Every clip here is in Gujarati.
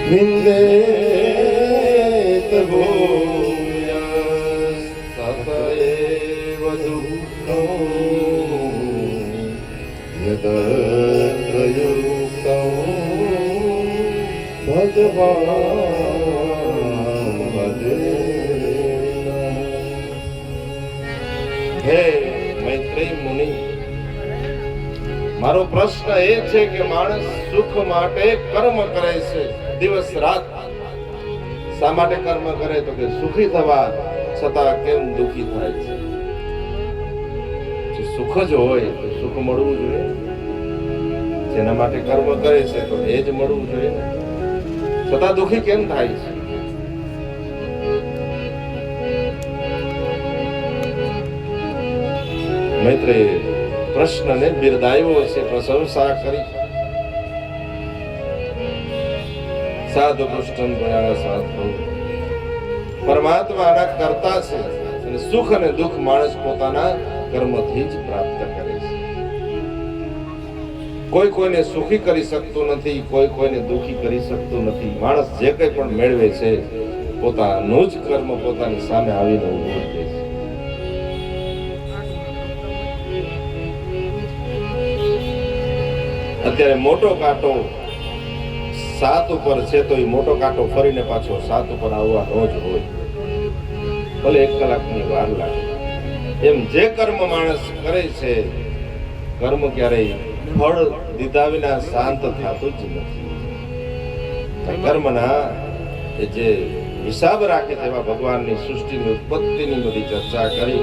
નિંદેત ભૂયાસ તતએવ દુઃખં યતત્ર યુક્તં ભગવાન ભજેન. હે મૈત્રેય મુનિ, મારો પ્રશ્ન એ છે કે માણસ સુખ માટે કર્મ કરે છે દિવસ રાત. શા માટે કર્મ કરે? તો કે સુખી થવા છતાં કેમ દુખી થાય છે? જો સુખ જ હોય તો સુખ મળવું જોઈએ. જેના માટે કર્મ કરે છે તો એ જ મળવું જોઈએ, છતાં દુખી કેમ થાય છે? મૈત્રેય પ્રશ્નને બિરદાવ્યો છે, પ્રશંસા કરી. સાધુ પૃષ્ઠમ ભયા સાધુ. પરમાત્માના કરતા છે અને સુખ અને દુઃખ માણસ પોતાના કર્મથી જ પ્રાપ્ત કરે છે. કોઈ કોઈને સુખી કરી શકતું નથી, કોઈ કોઈને દુઃખી કરી શકતું નથી. માણસ જે કંઈ પણ મેળવે છે પોતાનું જ કર્મ પોતાની સામે આવીને ઉભું રહે છે. અત્યારે મોટો કાંટો 7 ઉપર છે તો એ મોટો કાંટો ફરીને પાછો 7 ઉપર આવવાનો જ હોય, ભલે 1 કલાકની વાર લાગે. એમ જે કર્મ માણસ કરે છે, કર્મ ક્યારેય ફળ દીધા વિના શાંત થતું જ નથી. કર્મના જે હિસાબ રાખે તેવા ભગવાનની સૃષ્ટિની ઉત્પત્તિની બધી ચર્ચા કરી.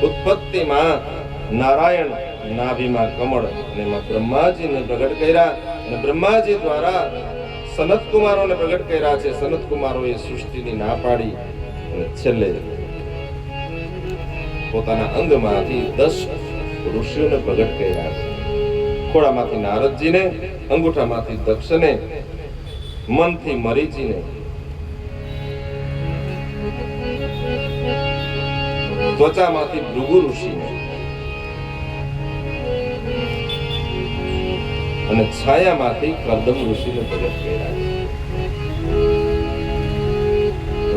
ઉત્પત્તિમાં નારાયણ નાભીમાં કમળ અને એમાં બ્રહ્માજીને પ્રગટ કર્યા અને બ્રહ્માજી દ્વારા સનત કુમારોને પ્રગટ કર્યા છે. સનત કુમારોએ સૃષ્ટિની ના પાડી અને છેલ્લે પોતાના અંગમાંથી 10 ઋષિઓને પ્રગટ કર્યા છે. ખોળામાંથી નારદજીને, અંગૂઠામાંથી દક્ષને, મનથી મરીચીને, ત્વચામાંથી ભૃગુ ઋષિને અને છાયામાંથી કર્દમ ઋષિને પ્રગટ કર્યા છે.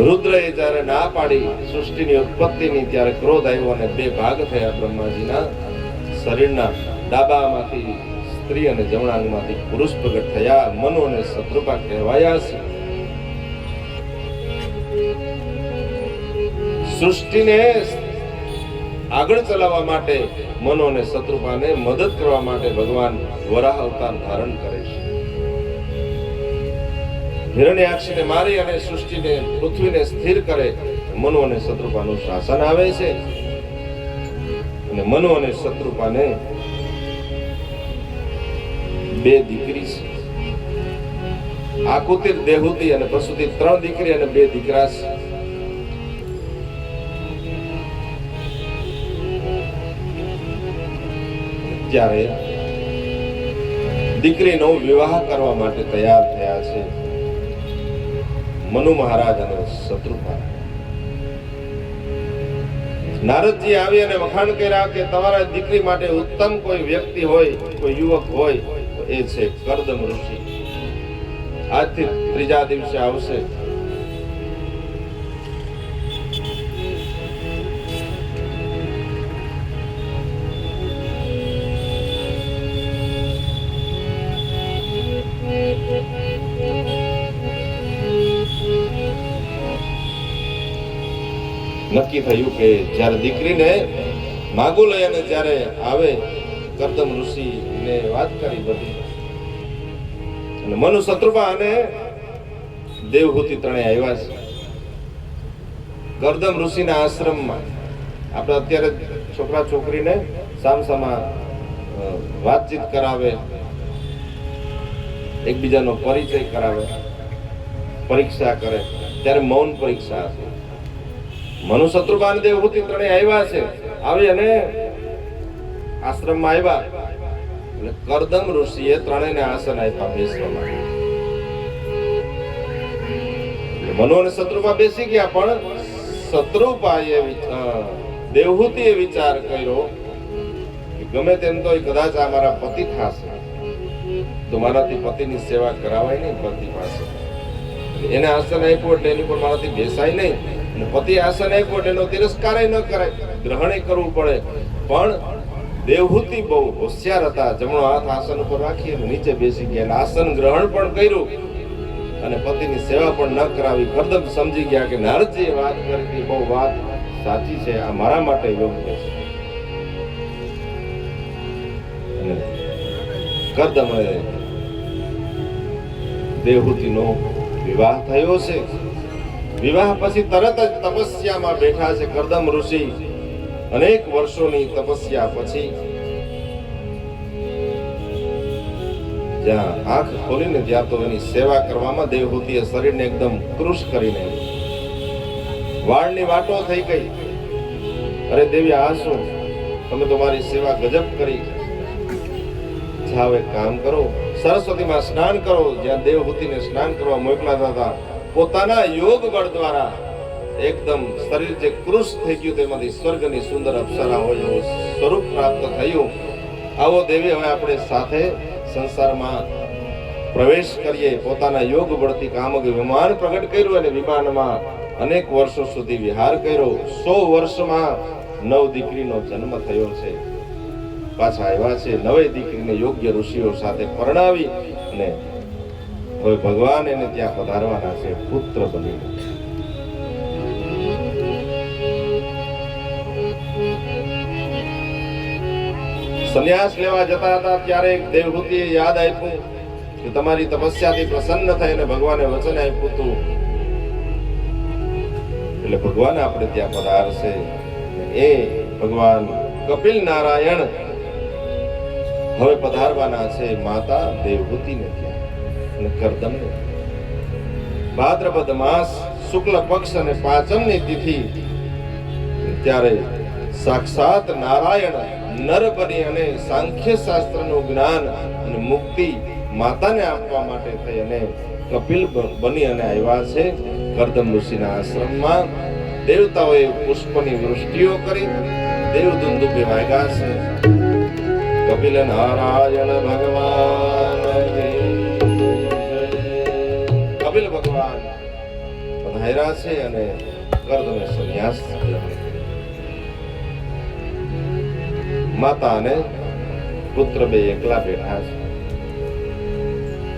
રુદ્રએ જ્યારે ના પાડી સૃષ્ટિની ઉત્પત્તિની ત્યારે ક્રોધ આવ્યો અને 2 ભાગ થયા બ્રહ્માજીના શરીરના. ડાબામાંથી સ્ત્રી અને જમણા અંગમાંથી પુરુષ પ્રગટ થયા. મનુ અને શત્રુપા કહેવાયા છે. સૃષ્ટિને આગળ ચલાવવા માટે મનુ અને શત્રુપાને મદદ કરવા માટે ભગવાન વરાહ અવતાર ધારણ કરે છે. હિરણ્યાક્ષને મારી અને સૃષ્ટિને, પૃથ્વીને સ્થિર કરે. મનુ અને શત્રુપાનું શાસન આવે છે અને મનુ અને શત્રુપાને 2 દીકરી છે. આકુતિ, દેહુતિ અને પ્રસુતિ 3 દીકરી અને 2 દીકરા છે. ત્યારે દીકરીનો વિવાહ કરવા માટે તૈયાર થયા છે મનુ મહારાજ અને શત્રુપા. નારદજી આવી અને વખાણ કર્યા કે તમારા દીકરી માટે ઉત્તમ કોઈ વ્યક્તિ હોય, કોઈ યુવક હોય તો એ છે કર્દમ ઋષિ. આજથી 3જા દિવસે આવશે. નક્કી થયું કે જ્યારે દીકરીને માગું લઈ અને જ્યારે આવે, કર્દમ ઋષિને વાત કરી બધી. અને મનુ, શત્રુપા અને દેવહૂતિ 3 આવ્યા છે કર્દમ ઋષિના આશ્રમમાં. આપણે અત્યારે છોકરા છોકરીને સામસામા વાતચીત કરાવે, એકબીજાનો પરિચય કરાવે, પરીક્ષા કરે, ત્યારે મૌન પરીક્ષા હતી. મનુ, શત્રુપા અને દેવહૂતિ 3 આવ્યા છે. આવી અને આશ્રમમાં આવ્યા એટલે કર્દમ ઋષિએ 3ને આસન આપ્યા બેસવા માટે. મનુ અને શત્રુપા બેસી ગયા, પણ શત્રુપાએ દેવહૂતિએ વિચાર કર્યો કે ગમે તેમ તો કદાચ આ મારા પતિ થશે તો મારાથી પતિની સેવા કરાવાય નહીં પતિ પાસે. એને આસન આપ્યું એટલે એની પર મારાથી બેસાય નહીં, અને પતિ આસન આપ્યું એટલે એનો તિરસ્કાર ન કરાય, ગ્રહણ કરવું પડે. પણ દેવહૂતિ બહુ હોશિયાર હતા, જમણો હાથ આસન ઉપર રાખી અને નીચે બેસી ગયા, એટલે આસન ગ્રહણ પણ કર્યું અને પતિની સેવા પણ ન કરાવી. કરદમ સમજી ગયા કે નારદજીએ વાત કરી બહુ વાત સાચી છે, આ મારા માટે યોગ્ય છે. અને કરદમ દેવહૂતિનો વિવાહ થયો છે. વિવાહ પછી તરત જ તપસ્યામાં બેઠા છે કરદમ ઋષિ. અનેક વર્ષોની તપસ્યા પછી જ્યાં આંખ ખોલીને ત્યાં તો એની સેવા કરવામાં દેવહૂતિએ શરીરને એકદમ કૃશ કરીને, વાળની વાટો થઈ ગઈ. અરે દેવી, આ શું? તમે તો મારી સેવા ગજબ કરી. જાઓ એક કામ કરો, સરસ્વતીમાં સ્નાન કરો. જ્યાં દેવહૂતિને સ્નાન કરવા મોકલાતા હતા, પોતાના યોગ બળ દ્વારા એકદમ શરીર જે કૃશ થઈ ગયું, તેમાંથી સ્વર્ગની સુંદર અપ્સરા હોય એવું સ્વરૂપ પ્રાપ્ત થયું. આવો દેવી, હવે આપણે સાથે સંસારમાં પ્રવેશ કરીએ. પોતાના યોગ બળથી કામક વિમાન પ્રગટ કર્યું અને વિમાનમાં અનેક વર્ષો સુધી વિહાર કર્યો. 100 વર્ષમાં 9 દીકરીનો જન્મ થયો છે. પાછા આવ્યા છે, 9 દીકરીને યોગ્ય ઋષિઓ સાથે પરણાવી અને હવે ભગવાન એને ત્યાં પધારવાના છે પુત્ર બનીને. સંન્યાસ લેવા જતા હતા ત્યારે દેવહૂતિએ યાદ આપ્યું કે તમારી તપસ્યાથી પ્રસન્ન થઈને ભગવાને વચન આપ્યું હતું, એટલે ભગવાન આપણે ત્યાં પધારશે. એ ભગવાન કપિલ નારાયણ હવે પધારવાના છે માતા દેવહૂતિને ત્યાં અને કરદમને. ભાદ્રપદ માસ શુક્લ પક્ષ અને પાંચમની તિથિ, ત્યારે સાક્ષાત નારાયણ નર બની અને સાંખ્ય શાસ્ત્રનું જ્ઞાન અને મુક્તિ માતાને આપવા માટે થઈ અને કપિલ બની અને આવ્યા છે કરદમ ઋષિના આશ્રમમાં. દેવતાઓએ પુષ્પની વૃષ્ટિઓ કરી, દેવદુંદુભે વાગ્યા છે. કપિલ નારાયણ ભગવાન, કપિલ ભગવાન પધાર્યા છે અને કરદમે સંન્યાસ લીધો. માતા અને પુત્ર બે એકલા બેઠા છે.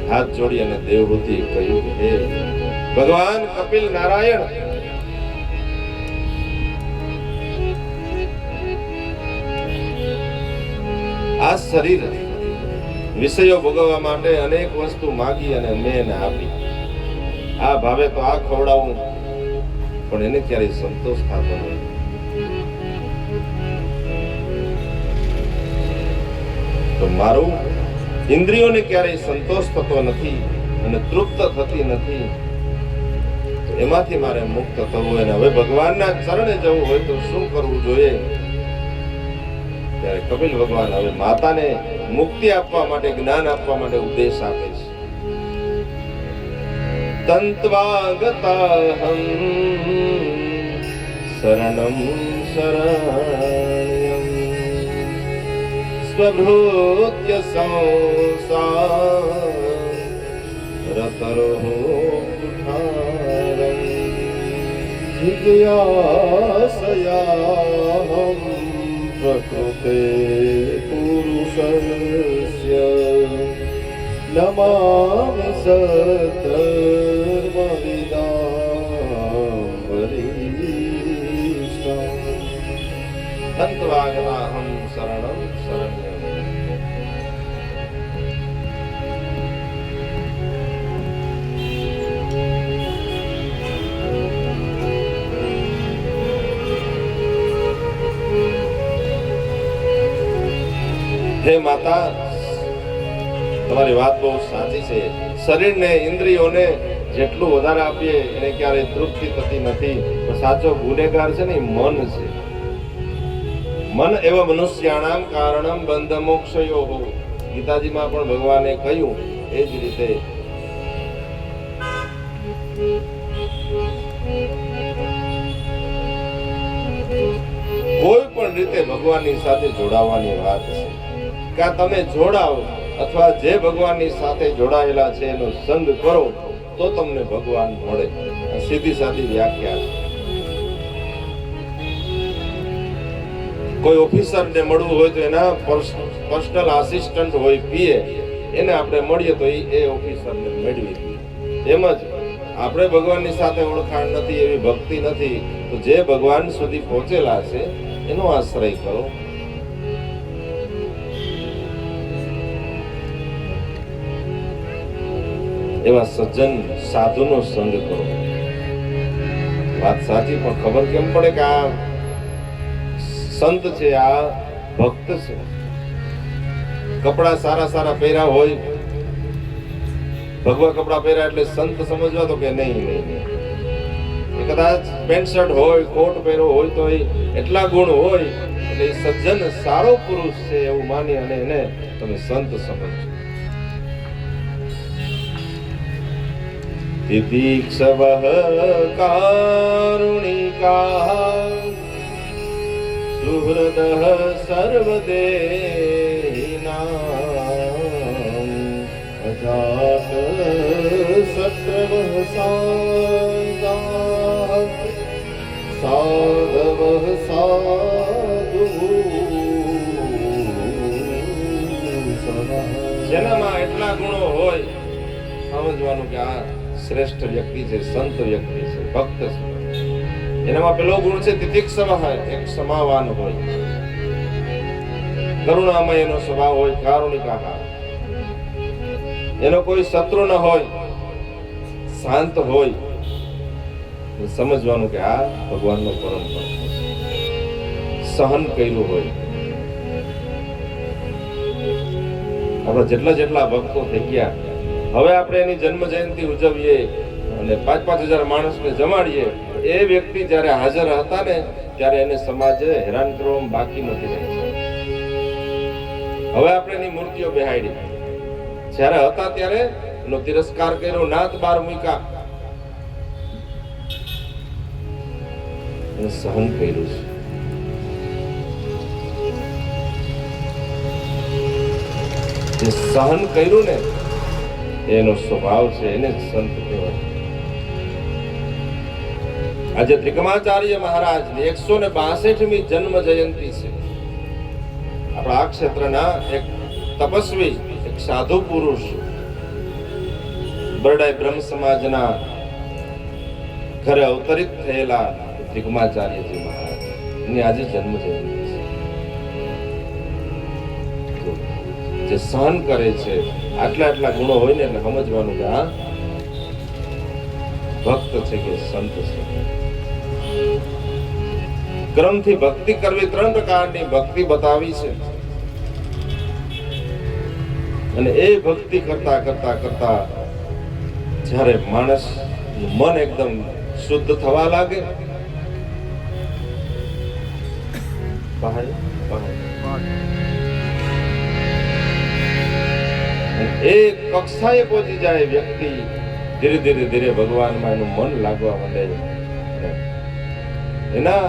હાથ જોડી અને દેવહૂતિએ કહ્યું, હે ભગવાન કપિલ નારાયણ, આ શરીર વિષયો ભોગવવા માટે અનેક વસ્તુ માગી અને મેં એને આપી. આ ભાવે તો આ ખવડાવું, પણ એને ક્યારેય સંતોષ થતો નથી. તો મારું ઇન્દ્રિયોને ક્યારેય સંતોષ થતો નથી અને તૃપ્ત થતી નથી. એમાંથી મારે મુક્ત થવું હોય અને હવે ભગવાનના ચરણે જવું હોય તો શું કરવું જોઈએ? ત્યારે કપિલ ભગવાન હવે માતાને મુક્તિ આપવા માટે, જ્ઞાન આપવા માટે ઉપદેશ આપે છે. તંત્વાગતાહં શરણં શરણ્યં સ્વભૃત્ય સંસારતરોઃ કુઠારં જિજ્ઞાસયાહં પ્રકૃતે પુરુષસ્ય નમામિ સધર્મવિદાં વરિષ્ઠં તંત્વાગતાહં શરણં શરણ્યં. હે માતા, તમારી વાત બહુ સાચી છે. શરીરને, ઇન્દ્રિયોને જેટલું વધારે આપીએ એને ક્યારેય તૃપ્તિ થતી નથી. પણ સાચો ગુનેગાર છે ને એ મન છે. મન એવ મનુષ્યાણામ કારણમ બંધ મોક્ષયોઃ. ગીતાજીમાં પણ ભગવાને કહ્યું એ જ રીતે કોઈ પણ રીતે ભગવાનની સાથે જોડાવાની વાત છે. કે તમે જોડાઓ અથવા જે ભગવાનની સાથે જોડાયેલા છે એનો સંગ કરો તો તમને ભગવાન મળે. આ સીધી સાદી વ્યાખ્યા છે. કોઈ ઓફિસરને મળવું હોય તો એના પર્સનલ આસિસ્ટન્ટ હોય પીએ, એને આપણે મળીએ તો એ ઓફિસરને મેળવી દઈએ. એમ જ આપણે ભગવાનની સાથે ઓળખાણ નથી, એવી ભક્તિ નથી, તો જે ભગવાન સુધી પહોંચેલા છે એનો આશ્રય કરો. એવા સજ્જન સાધુનો સંગ કરો. વાત સાચી, પણ ખબર કેમ પડે કે આ સંત છે, આ ભક્ત છે? કપડા સારા સારા પહેર્યા હોય, ભગવા કપડા પહેર્યા એટલે સંત સમજવા તો કે નહીં. કદાચ પેન્ટ શર્ટ હોય, કોટ પહેર્યો હોય તો એટલા ગુણ હોય એટલે એ સજ્જન સારો પુરુષ છે એવું માની અને એને તમે સંત સમજો. તિતિક્ષવઃ કારુણિકા સુહૃદઃ સર્વદેહિનાં અજાત શત્રવઃ શાન્તાઃ સાધવઃ સાધુઃ. જેનામાં એટલા ગુણો હોય સમજવાનું કે આ શ્રેષ્ઠ વ્યક્તિ છે, સંત વ્યક્તિ છે, ભક્ત છે. એનામાં પેલો ગુણ છે તિતિક્ષવ, એક સમાવાન હોય, કરુણામય એનો સ્વભાવ હોય, કારુણિકા, એનો કોઈ શત્રુ ન હોય, શાંત હોય. સમજવાનું કે આ ભગવાનનો પરમ ભક્ત છે. સહન કર્યું હોય. આપણા જેટલા ભક્તો થઈ ગયા, હવે આપણે એની જન્મ જયંતિ ઉજવીએ અને 5,000 માણસને જમાડીએ. એ વ્યક્તિ જ્યારે હાજર હતા ને ત્યારે એને સમાજે હેરાન કરવામાં બાકી નથી રહી. હવે આપણે એની મૂર્તિઓ બેહાડી, જ્યારે હતા ત્યારે એનો તિરસ્કાર કર્યો, નાત બાર મૂક્યા, એને સહન કર્યું છે. જે સહન કર્યું ને એનો સ્વભાવ છે, એને સંત કહેવાય. આજે ત્રિકમાચાર્ય મહારાજની 162મી જન્મ જયંતિ છે. આપણા આ ક્ષેત્રના એક તપસ્વી, એક સાધુ પુરુષ, બરડાઈ બ્રહ્મ સમાજના ઘરે અવતરિત થયેલા ત્રિકમાચાર્યજી મહારાજ ની આજે જન્મ જયંતિ છે. જે સહન કરે છે, આટલા ગુણો હોય ને એટલે સમજવાનું કે આ ભક્ત છે કે સંત છે. ક્રમથી ભક્તિ કરવી, 3 પ્રકારની ભક્તિ બતાવી છે. અને એ ભક્તિ કરતા જ્યારે માણસ મન એકદમ શુદ્ધ થવા લાગે, એ કક્ષાએ પહોંચી જાય વ્યક્તિ, ધીરે ભગવાનમાં એનું મન લાગવા માંડે. એના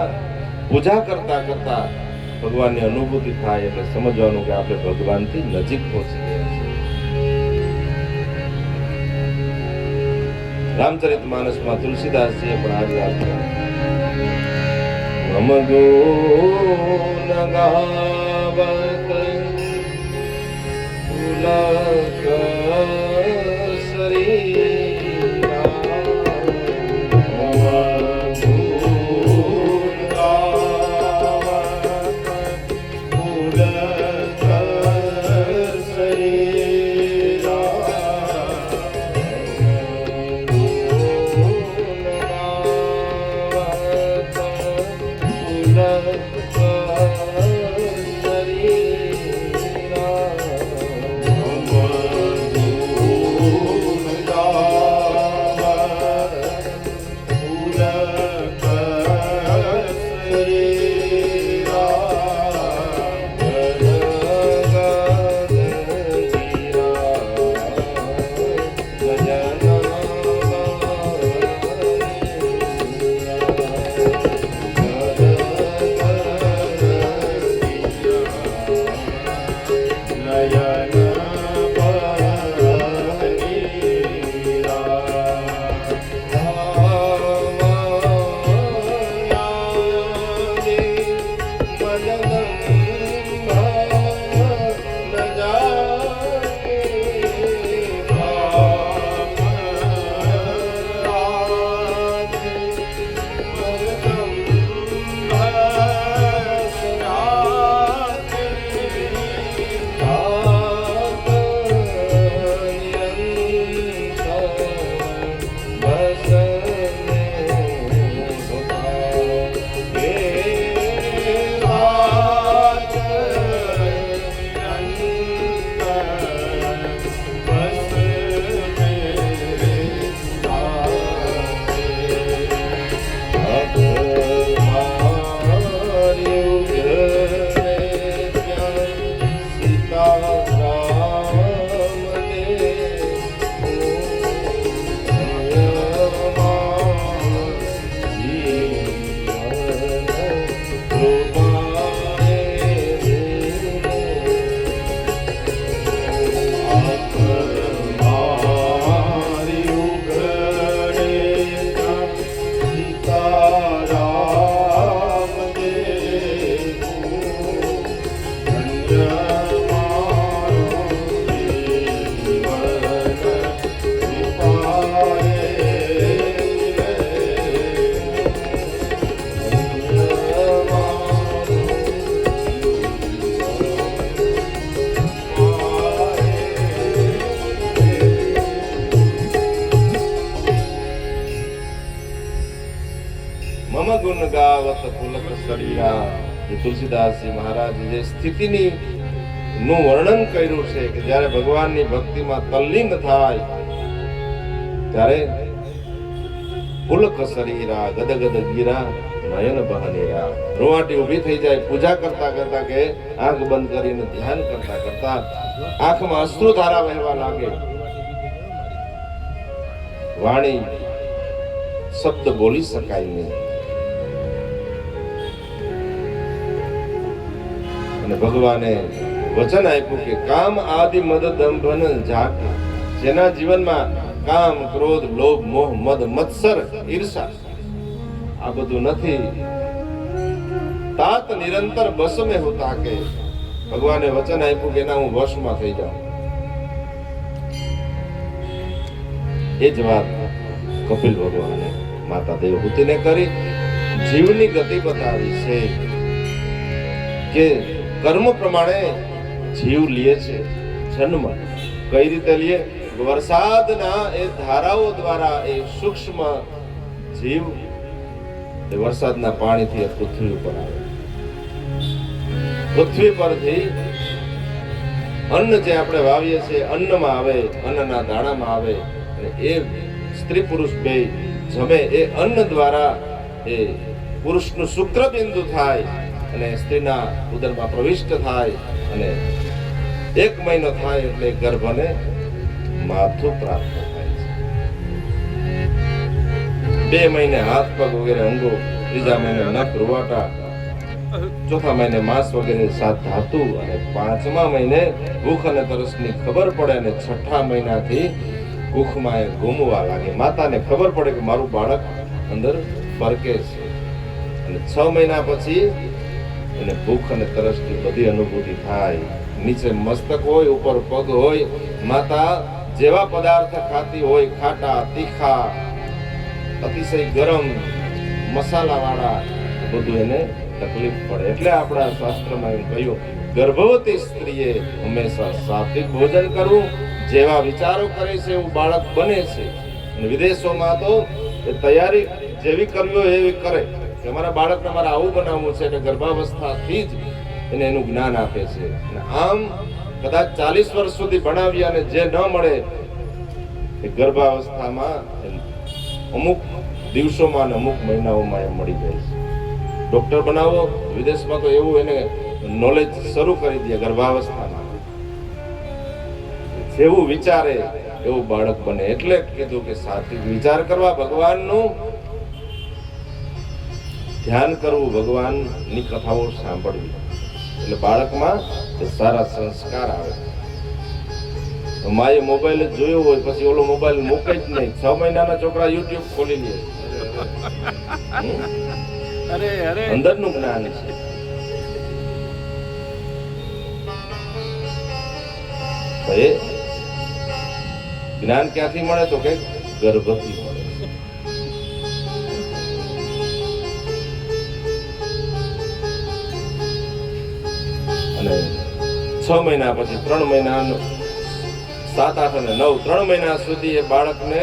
પૂજા કરતા ભગવાનની અનુભૂતિ થાય એટલે સમજવાનું કે આપણે ભગવાનથી નજીક પહોંચી ગયા છીએ. રામચરિતમાનસમાં તુલસીદાસજીએ પણ આ જ વાત કરી. મમગો નગાવત પુલક ગુણ ગાવત પુલક શરીરા. જે તુલસીદાસજી મહારાજ જે સ્થિતિની નું વર્ણન કર્યું છે કે જ્યારે ભગવાનની ભક્તિમાં તલ્લીન થાય ત્યારે પુલક શરીરા ગદગદ ગીરા નયન બહનેરા. રૂવાટી ઊભી થઈ જાય પૂજા કરતા કરતા કે આંખ બંધ કરીને ધ્યાન કરતા કરતા આંખમાં અશ્રુધારા વહેવા લાગે. વાણી શબ્દ બોલી શકાય નહીં. અને ભગવાને વચન આપ્યું કે કામ આદિ મદ દંભન ઝાક. જેના જીવનમાં કામ ક્રોધ લોભ મોહ મદ મત્સર ઈર્ષા આ બધું નથી, તાત નિરંતર બસ મેં હોતા કે ભગવાને વચન આપ્યું કે ના હું વશમાં થઈ જાઉં. એ જ વાત કપિલ ભગવાને માતા દેવહૂતિને કરી જીવની ગતિ બતાવી છે કે કર્મ પ્રમાણે જીવ લે છે જન્મ. કઈ રીતે લે? વરસાદના એ ધારાઓ દ્વારા એ સૂક્ષ્મ જીવ એ વરસાદના પાણીથી પૃથ્વી ઉપર આવે. પૃથ્વી પરથી અન્ન જે આપણે વાવીએ છીએ અન્નમાં આવે, અન્નના દાણામાં આવે અને એ સ્ત્રી પુરુષ બે જમે. એ અન્ન દ્વારા એ પુરુષનું શુક્રબિંદુ થાય અને સ્ત્રીના ઉદરમાં પ્રવિષ્ટ થાય અને 1 મહિનો થાય એટલે ગર્ભને માથું પ્રાપ્ત થાય છે. 2 મહિને હાથ પગ વગેરે અંગો, 3જા મહિને નખ રૂવાટા, 4થા મહિને માંસ વગેરે 7 ધાતુ અને 5મા મહિને ભૂખ અને તરસની ખબર પડે અને 6ઠા મહિનાથી કુખમાં એ ઘૂમવા લાગે. માતાને ખબર પડે કે મારું બાળક અંદર ફરકે છે અને 6 મહિના પછી એને ભૂખ અને તરસની બધી અનુભૂતિ થાય. નીચે મસ્તક હોય, ઉપર પગ હોય. માતા જેવા પદાર્થ ખાતી હોય, ખાટા તીખા અતિશય ગરમ મસાલા વાળા, બધું એને તકલીફ પડે. એટલે આપણા શાસ્ત્રમાં એમ કહ્યું ગર્ભવતી સ્ત્રીએ હંમેશા સાત્વિક ભોજન કરવું. જેવા વિચારો કરે છે એવું બાળક બને છે. અને વિદેશોમાં તો તૈયારી જેવી કરવી હોય એવી કરે કે અમારા બાળકને મારે આવું બનાવવું છે એટલે ગર્ભાવસ્થાથી જ એને એનું જ્ઞાન આપે છે. અને આમ કદાચ 40 વર્ષ સુધી ભણાવી અને જે ન મળે એ ગર્ભાવસ્થામાં અમુક દિવસોમાં અને અમુક મહિનાઓમાં એ મળી જાય છે. ડોક્ટર બનાવો વિદેશમાં તો એવું એને નોલેજ શરૂ કરી દે ગર્ભાવસ્થામાં. જેવું વિચારે એવું બાળક બને. એટલે કીધું કે સાત્વિક વિચાર કરવા, ભગવાનનું ધ્યાન કરવું, ભગવાનની કથાઓ સાંભળવી એટલે બાળકમાં સારા સંસ્કાર આવે. માએ મોબાઈલ જ જોયો હોય પછી ઓલો મોબાઈલ મૂકે જ નહીં. 6 મહિનાના છોકરા યુટ્યુબ ખોલી લે. અંદરનું જ્ઞાન છે. એ જ્ઞાન ક્યાંથી મળે તો કે ગર્ભથી મળે. અને 6 મહિના પછી 3 મહિના 7, 8 અને 9 3 મહિના સુધી એ બાળકને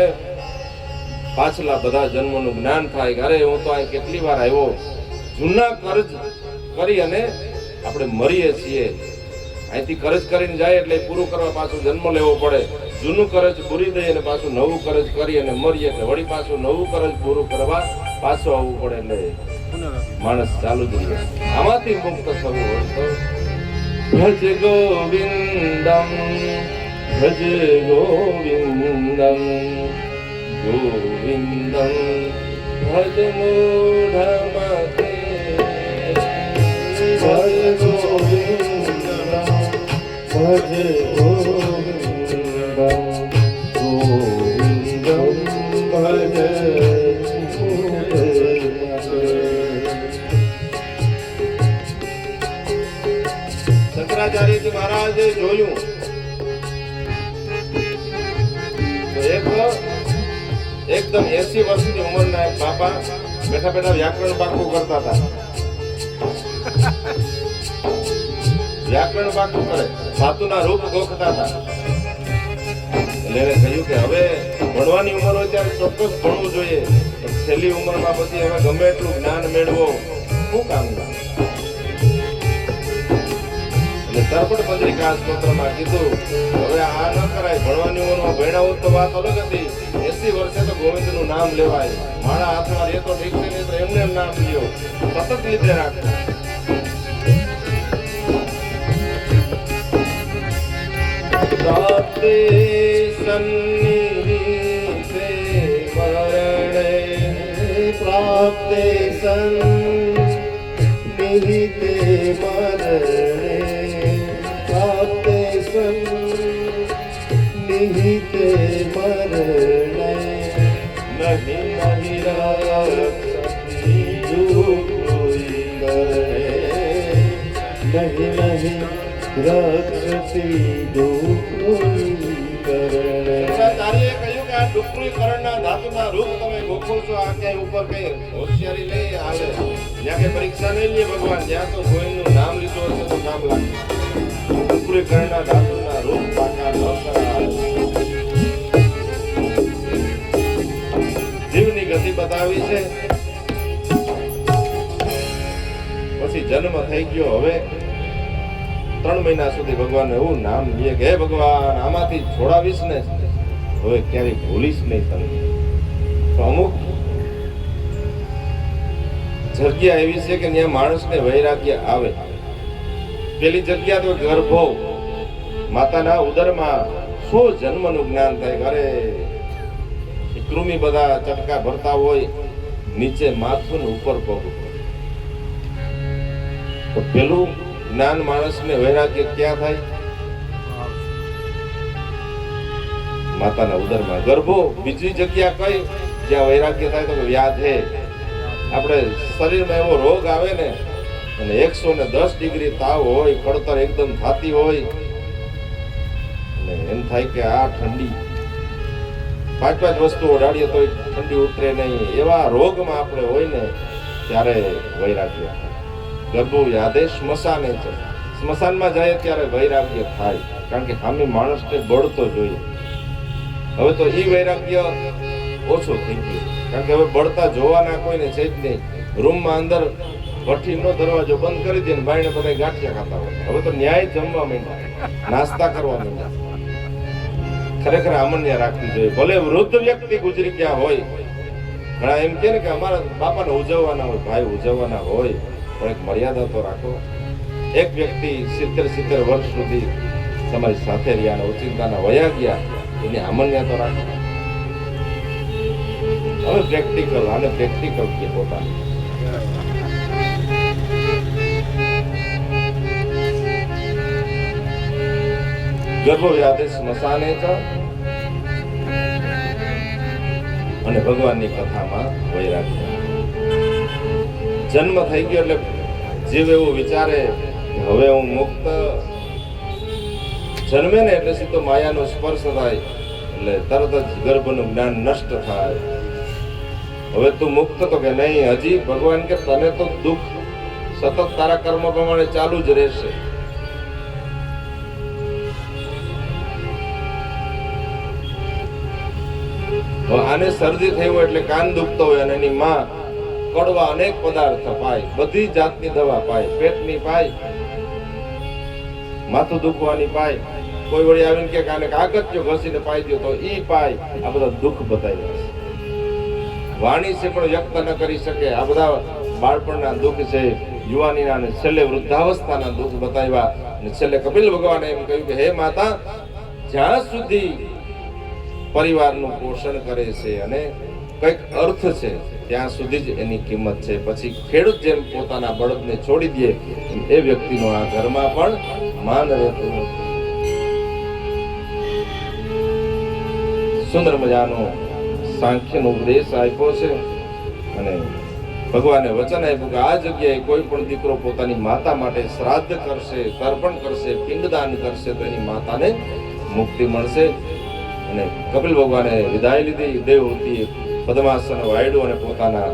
પાછલા બધા જન્મોનું જ્ઞાન થાય કે અરે હું તો અહીં કેટલી વાર આવ્યો. જૂના કર્જ કરી અને આપણે મરીએ છીએ. અહીંથી કરજ કરીને જાય એટલે પૂરું કરવા પાછું જન્મ લેવો પડે. જૂનું કરજ પૂરી દઈ અને પાછું નવું કરજ કરી અને મરીએ એટલે વળી પાછું નવું કરજ પૂરું કરવા પાછું આવવું પડે. એટલે માણસ ચાલુ જ રહે. આમાંથી મુક્ત થવું હોય તો ભજ ગોવિંદમ ભજ ગોવિંદમ ગોવિંદમ ભજ મૂઢમતે ભજ ગોવિંદમ ભજ ગોવિંદમ ગોવિંદમ ભજ. શંકરાચાર્યજી મહારાજે જોયું તો એકદમ 80 વર્ષની ઉંમરના એક બાપા બેઠા બેઠા વ્યાકરણ પાકું કરતા હતા. વ્યાકરણ પાકું કરે, ધાતુના રૂપ ગોખતા હતા. એટલે એને કહ્યું કે હવે ભણવાની ઉંમર હોય ત્યારે ચોક્કસ ભણવું જોઈએ. છેલ્લી ઉંમરમાં પછી હવે ગમે એટલું જ્ઞાન મેળવો શું કામનું? એટલે તર્પણ પત્રિકા સ્તોત્રમાં કીધું હવે આ ન કરાય. ભણવાની ઉંમરમાં ભણ્યા હોત તો વાત અલગ હતી. 80 વર્ષે તો ગોવિંદનું નામ લેવાય. મારા હાથમાં એ તો ઠીક છે, નહીં તો એમને એમ નામ લ્યો, સતત લીધે રાખો. પ્રાપ્તે સન્નિધિતે મરણે, પ્રાપ્તે સન્નિધિતે મરણે, પ્રાપ્તે સન્નિધિતે મરણે, નહીં નહીં રક્ષતિ દુઃખોઈ કરણે, નહીં નહીં રક્ષતિ દુઃખોઈ કરણે. આચાર્યએ કહ્યું કે આ ડુક્કરીકરણના ધાતુના રૂપ તમે ગોખો છો. આ ક્યાંય ઉપર કઈ હોશિયારી નહીં આવે. જ્યાં કઈ પરીક્ષા નહીં લે ભગવાન, જ્યાં તો કોઈનું નામ લીધું હશે તો કામ લાગે. ડુક્કરીકરણના ધાતુના રૂપ પાકા ન કરાય. જીવની ગતિ બતાવી છે. પછી જન્મ થઈ ગયો. હવે 3 મહિના સુધી ભગવાન એવું નામ લે કે હે ભગવાન આમાંથી છોડાવીશ ને હવે ક્યારેય ભૂલીશ નહીં તને. તો અમુક જગ્યા એવી છે કે ત્યાં માણસને વૈરાગ્ય આવે. પેલી જગ્યા તો ગર્ભો, માતાના ઉદરમાં 100 જન્મનું જ્ઞાન થાય. અરે કૃમિ બધા ચટકા ભરતા હોય, નીચે માથું ને ઉપર પગ. તો પેલું જ્ઞાન માણસને વૈરાગ્ય ક્યાં થાય? માતાના ઉદરમાં. ગર્ભો બીજી જગ્યા કઈ જ્યાં વૈરાગ્ય થાય? તો વ્યાધે. આપણે શરીરમાં એવો રોગ આવે ને અને 110 ડિગ્રી તાવ હોય, કળતર એકદમ થતી હોય અને એમ થાય કે આ ઠંડી, 5 વસ્તુ ઓઢાડીએ તો ઠંડી ઉતરે નહીં. એવા રોગમાં આપણે હોય ને ત્યારે વૈરાગ્ય. ગર્ભો યાદે સ્મશાને છે. સ્મશાનમાં જાય ત્યારે વૈરાગ્ય થાય, કારણ કે સામે માણસને બળતો જોઈએ. હવે તો એ વૈરાગ્ય ઓછો થઈ ગયો, કારણ કે હવે બળતા જોવાના કોઈને છે જ નહીં. રૂમમાં અંદર ભઠ્ઠીનો દરવાજો બંધ કરી દે ને બાયણે બધા ગાંઠિયા ખાતા હોય. હવે તો ન્યાય જમવા માંડ્યા, નાસ્તા કરવા માંડ્યા. ખરેખર આમન્ય રાખવી જોઈએ. ભલે વૃદ્ધ વ્યક્તિ ગુજરી ગયા હોય, ઘણા એમ કે ને કે અમારા બાપાને ઉજવવાના હોય, ભાઈ ઉજવવાના હોય, પણ એક મર્યાદા તો રાખો. એક વ્યક્તિ 70 વર્ષ સુધી તમારી સાથે રહ્યા, ઓચિંતાના વયા ગયા, એની આમન્ય તો રાખો. હવે પ્રેક્ટિકલ, આને પ્રેક્ટિકલ કે પોતાનું. ગર્ભો યાદે સ્મશાને છે અને ભગવાનની કથામાં વૈરાગ્ય. જન્મ થઈ ગયો એટલે જીવ એવું વિચારે હવે હું મુક્ત. જન્મે ને એટલે સીધો માયાનો સ્પર્શ થાય એટલે તરત જ ગર્ભનું જ્ઞાન નષ્ટ થાય. હવે તું મુક્ત તો કે નહીં, હજી ભગવાન કે તને તો દુઃખ સતત તારા કર્મ પ્રમાણે ચાલુ જ રહેશે. આને શરદી થઈ હોય એટલે કાન દુખતો હોય અને એની માં કડવા અનેક પદાર્થ પાય, બધી જાતની દવા પાય, પેટની પાય, માથું દુખવાની પાય. કોઈ વળી આવીને કે કાને કાગળ ઘસીને પાઈ દો તો ઈ પાય. આ બધા દુઃખ બતાવ્યા છે. વાણી છે પણ વ્યક્ત ન કરી શકે. આ બધા બાળપણના દુઃખ છે, યુવાનીના અને છેલ્લે વૃદ્ધાવસ્થાના દુઃખ બતાવ્યા. અને છેલ્લે કપિલ ભગવાને એમ કહ્યું કે હે માતા, જ્યાં સુધી પરિવારનું પોષણ કરે છે અને કંઈક અર્થ છે ત્યાં સુધી જ એની કિંમત છે. પછી ખેડૂત જેમ પોતાના બળદને છોડી દે એ વ્યક્તિનો આ ઘરમાં પણ માન રહેતું નથી. સુંદર મજાનો સાંખ્યનો ઉપદેશ આપ્યો છે અને ભગવાને વચન આપ્યું કે આ જગ્યાએ કોઈ પણ દીકરો પોતાની માતા માટે શ્રાદ્ધ કરશે, તર્પણ કરશે, પિંડદાન કરશે તો એની માતાને મુક્તિ મળશે. અને કપિલ ભગવાને વિદાય લીધી. દેવહૂતિએ પદ્માસન વાળ્યું અને પોતાના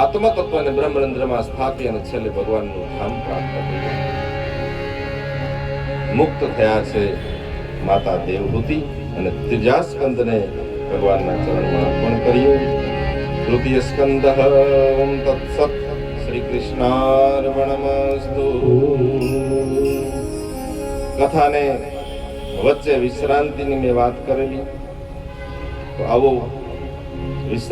આત્મ તત્વને બ્રહ્મરંધ્રમાં સ્થાપી અને છેલ્લે ભગવાનનું ધામ પ્રાપ્ત કર્યું. મુક્ત થયા છે માતા દેવહૂતિ અને ત્રીજા સ્કંદને ભગવાનના ચરણમાં અર્પણ કર્યું. તૃતીય સ્કંદ ઓમ તત્સત શ્રી કૃષ્ણાર્પણમસ્તુ. કથાને વચ્ચે વિશ્રાંતિની મેં વાત કરેલી, તો આવો